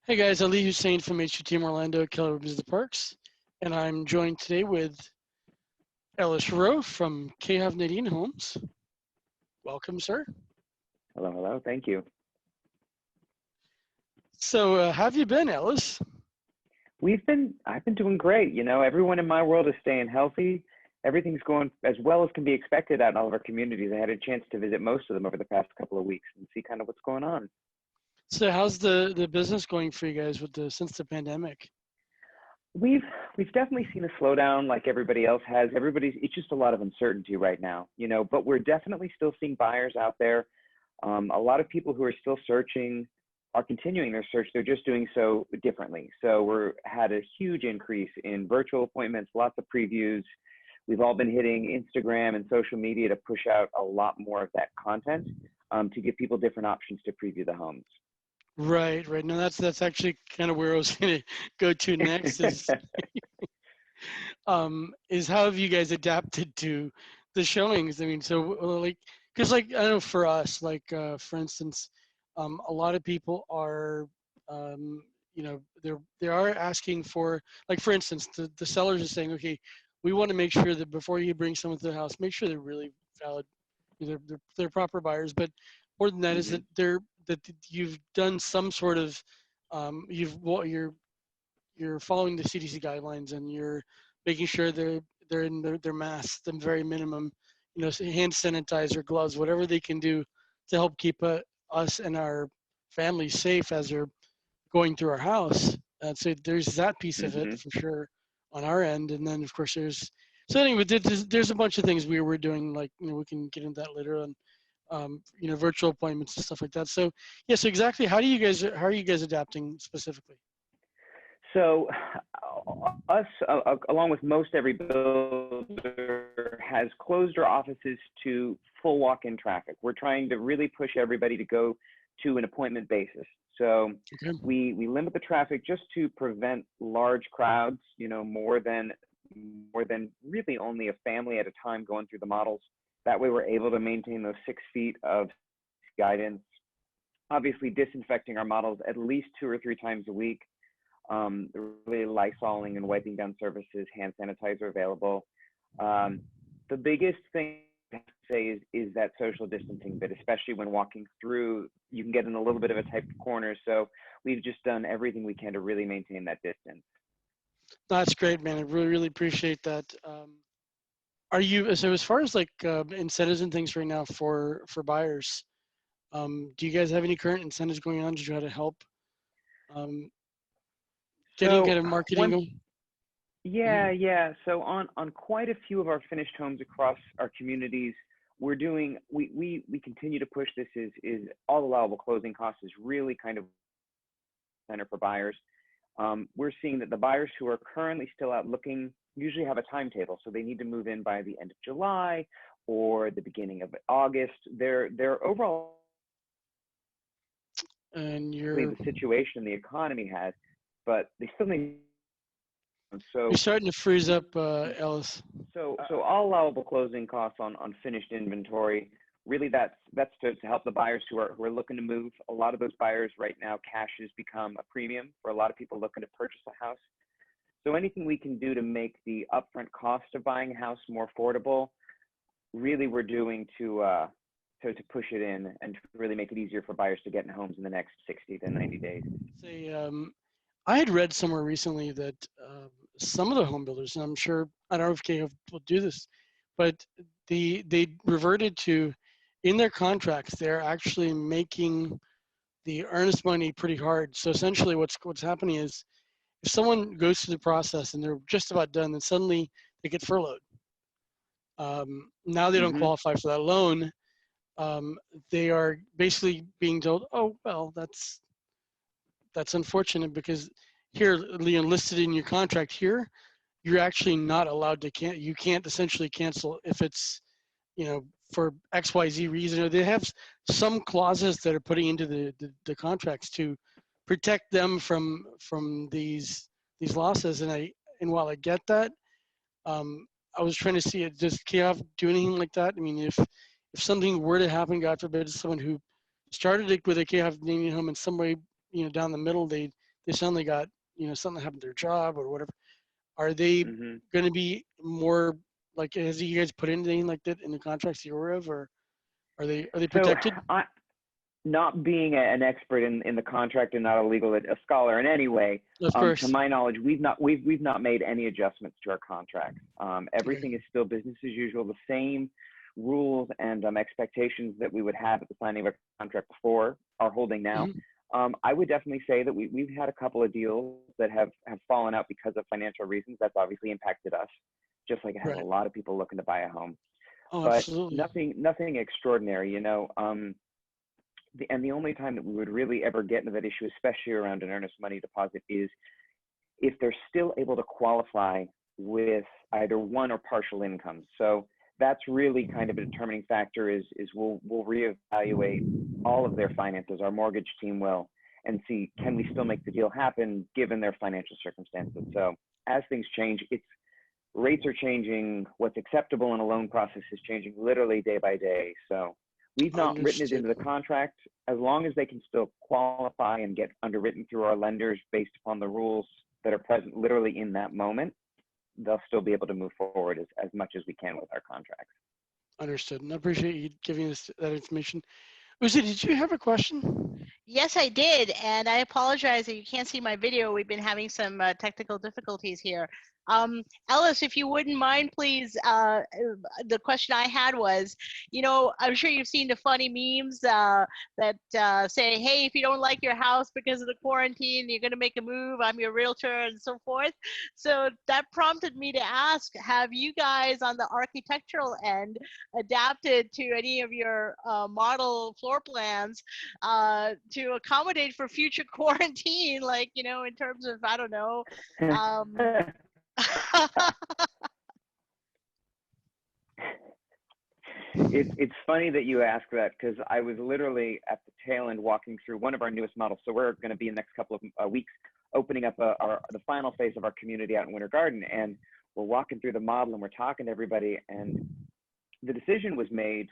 Hey guys, Ellis Roe from HT Orlando, KHov Business Parks, and I'm joined today with Ellis Roe from KHovnanian Homes. Welcome, sir. Hello, hello. Thank you. So, how have you been, Ellis? I've been doing great. You know, everyone in my world is staying healthy. Everything's going as well as can be expected out in all of our communities. I had a chance to visit most of them over the past couple of weeks and see kind of what's going on. So, how's the business going for you guys since the pandemic? We've definitely seen a slowdown like everybody else has. It's just a lot of uncertainty right now, you know, but we're definitely still seeing buyers out there. A lot of people who are still searching are continuing their search. They're just doing so differently. So we're had a huge increase in virtual appointments, lots of previews. We've all been hitting Instagram and social media to push out a lot more of that content to give people different options to preview the homes. Right, right. No, that's actually kind of where I was going to go to next. Is how have you guys adapted to the showings? I mean, so like, because like I know for us, like for instance, a lot of people are, you know, they are asking for, like for instance, the sellers are saying, okay, we want to make sure that before you bring someone to the house, make sure they're really valid, they're proper buyers. But more than that is Mm-hmm. that you've done some sort of, you're following the CDC guidelines and you're making sure they're in their masks, the very minimum, you know, hand sanitizer, gloves, whatever they can do to help keep us and our families safe as they're going through our house. So there's that piece of it Mm-hmm. for sure on our end, and then of course so anyway, there's a bunch of things we were doing, like, you know, we can get into that later on, you know, virtual appointments and stuff like that. So yes, exactly. How are you guys adapting specifically? So us, along with most every builder, has closed our offices to full walk-in traffic. We're trying to really push everybody to go to an appointment basis. So Okay. we limit the traffic just to prevent large crowds, you know, more than really only a family at a time going through the models. That way we're able to maintain those 6 feet of guidance. Obviously disinfecting our models at least 2 or 3 times a week. Really Lysoling and wiping down surfaces, hand sanitizer available. The biggest thing I have to say is that social distancing bit, especially when walking through, you can get in a little bit of a tight corner. So we've just done everything we can to really maintain that distance. That's great, man. I really, really appreciate that. Are you, so as far as like incentives and things right now for buyers, do you guys have any current incentives going on to try to help um, getting So kind of marketing one going? Yeah, Mhm. yeah. So on quite a few of our finished homes across our communities, we continue to push this is all allowable closing costs is really kind of center for buyers. We're seeing that the buyers who are currently still out looking usually have a timetable, so they need to move in by the end of July or the beginning of August. Their overall And the situation the economy has, but they still need you're so starting to freeze up, Ellis. So all allowable closing costs on finished inventory, really that's to help the buyers who are looking to move. A lot of those buyers right now, cash has become a premium for a lot of people looking to purchase a house. So anything we can do to make the upfront cost of buying a house more affordable, really we're doing to push it in and to really make it easier for buyers to get in homes in the next 60 to 90 days. Say, I had read somewhere recently that some of the home builders, and I'm sure, I don't know if KHov will do this, but they reverted to, in their contracts, they're actually making the earnest money pretty hard. So essentially what's happening is, if someone goes through the process and they're just about done, then suddenly they get furloughed. Now they don't Mm-hmm. qualify for that loan. Um, they are basically being told, oh, well, that's unfortunate, because here, you know, listed in your contract here, you're actually not allowed to you can't essentially cancel if it's, you know, for XYZ reason. Or they have some clauses that are putting into the contracts to protect them from these losses. And while I get that, um, I was trying to see it. Does KHov do anything like that? I mean, if something were to happen, God forbid, someone who started it with a KHov home and somebody, you know, down the middle, they they suddenly got, something happened to their job or whatever. Are they Hmm. going to be more like, has you guys put anything like that in the contracts you're aware of, or are they So protected? not being an expert in the contract and not a scholar in any way, Of to course. my knowledge, we've not made any adjustments to our contracts. Okay. Everything is still business as usual. The same rules and expectations that we would have at the signing of a contract before are holding now. Hmm. I would definitely say that we've had a couple of deals that have fallen out because of financial reasons. That's obviously impacted us, just like it has a Right. lot of people looking to buy a home. Oh, But absolutely. nothing extraordinary, and the only time that we would really ever get into that issue, especially around an earnest money deposit, is if they're still able to qualify with either one or partial income. So that's really kind of a determining factor. Is we'll reevaluate all of their finances. Our mortgage team will, and see, can we still make the deal happen given their financial circumstances. So as things change, rates are changing. What's acceptable in a loan process is changing literally day by day. So we've not written it Understood. into the contract. As long as they can still qualify and get underwritten through our lenders based upon the rules that are present literally in that moment, they'll still be able to move forward as much as we can with our contracts. Understood. And I appreciate you giving us that information. Uzi, did you have a question? Yes, I did, and I apologize that you can't see my video. We've been having some technical difficulties here. Ellis, if you wouldn't mind, please, the question I had was, I'm sure you've seen the funny memes that say, hey, if you don't like your house because of the quarantine, you're going to make a move, I'm your realtor, and so forth. So that prompted me to ask, have you guys on the architectural end adapted to any of your model floor plans to accommodate for future quarantine, like, in terms of, I don't know. It's funny that you ask that, because I was literally at the tail end walking through one of our newest models. So we're going to be in the next couple of weeks opening up the final phase of our community out in Winter Garden, and we're walking through the model and we're talking to everybody, and the decision was made,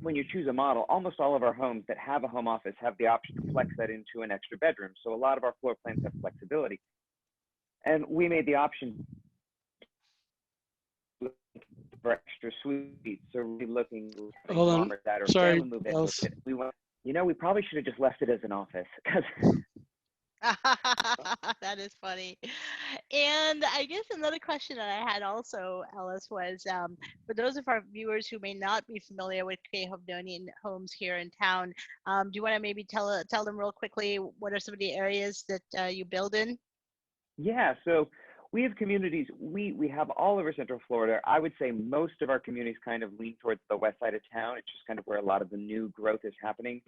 when you choose a model, almost all of our homes that have a home office have the option to flex that into an extra bedroom. So a lot of our floor plans have flexibility. And we made the option for extra suites. So really looking Hold on. longer that, or Sorry, family move in with Ellis. it. We probably should have just left it as an office, because That is funny. And I guess another question that I had also, Ellis, was for those of our viewers who may not be familiar with KHovnanian Homes here in town, do you want to maybe tell them real quickly what are some of the areas that you build in? yeah. So we have communities. We have all over Central Florida. I would say most of our communities kind of lean towards the west side of town. It's just kind of where a lot of the new growth is happening.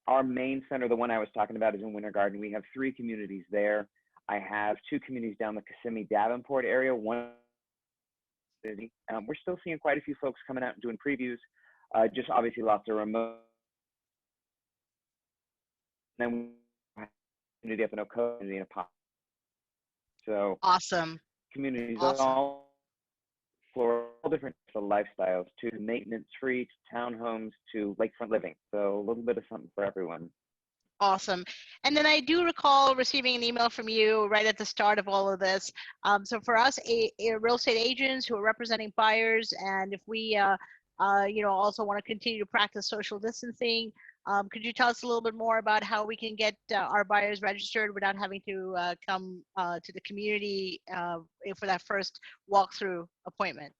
Our main center, the one I was talking about, is in Winter Garden. We have 3 communities there. I have 2 communities down the Kissimmee Davenport area. One city. We're still seeing quite a few folks coming out and doing previews. Just obviously lots of remote. And then we have a community up in Ocoee, community in Apopka. So Awesome. communities Awesome. all for all different lifestyles, to maintenance-free, to townhomes, to lakefront living. So a little bit of something for everyone. Awesome. And then I do recall receiving an email from you right at the start of all of this. So for us, real estate agents who are representing buyers, and if we, also want to continue to practice social distancing, could you tell us a little bit more about how we can get our buyers registered without having to come to the community for that first walkthrough appointment?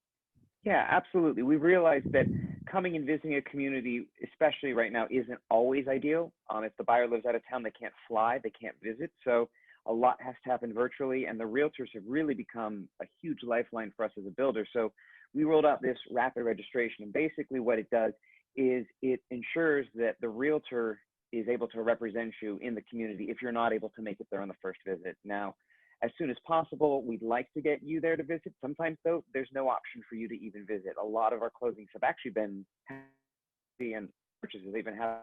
Yeah, absolutely. We realized that coming and visiting a community, especially right now, isn't always ideal. If the buyer lives out of town, they can't fly, they can't visit. So a lot has to happen virtually, and the realtors have really become a huge lifeline for us as a builder. So we rolled out this rapid registration, and basically what it does is it ensures that the realtor is able to represent you in the community if you're not able to make it there on the first visit. Now, as soon as possible, we'd like to get you there to visit. Sometimes, though, there's no option for you to even visit. A lot of our closings have actually been happy, and purchases even have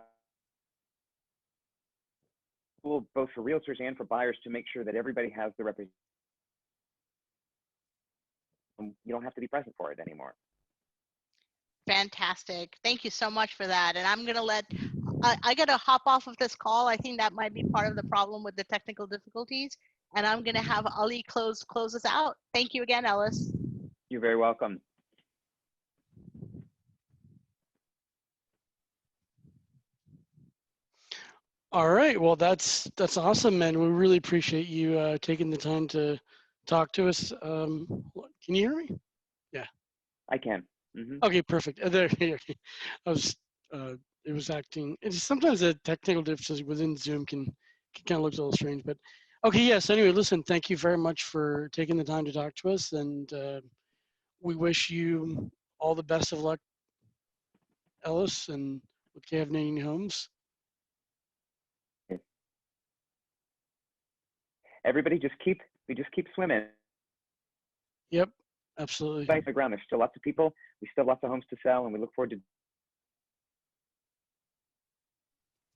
both for realtors and for buyers to make sure that everybody has the representation. You don't have to be present for it anymore. Fantastic. Thank you so much for that. And I'm going to I got to hop off of this call. I think that might be part of the problem with the technical difficulties. And I'm going to have Ali close us out. Thank you again, Ellis. You're very welcome. All right. Well, that's awesome, man. We really appreciate you taking the time to talk to us. Can you hear me? Yeah. I can. Mm-hmm. Okay, perfect. There. Okay. I was. It was acting. It's sometimes the technical difficulties within Zoom can kind of look a little strange, but okay. Yes. Anyway, listen. Thank you very much for taking the time to talk to us, and we wish you all the best of luck, Ellis, and with KHovnanian Homes. Everybody just keep swimming. Yep. Absolutely. Back to the ground. There's still lots of people. We still have lots of homes to sell, and we look forward to.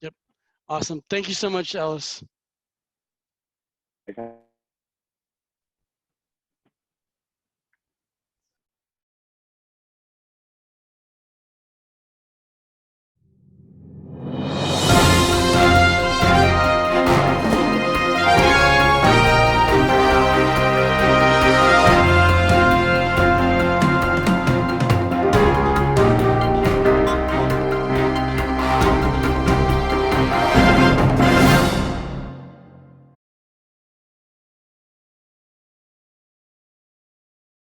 Yep. Awesome. Thank you so much, Ellis.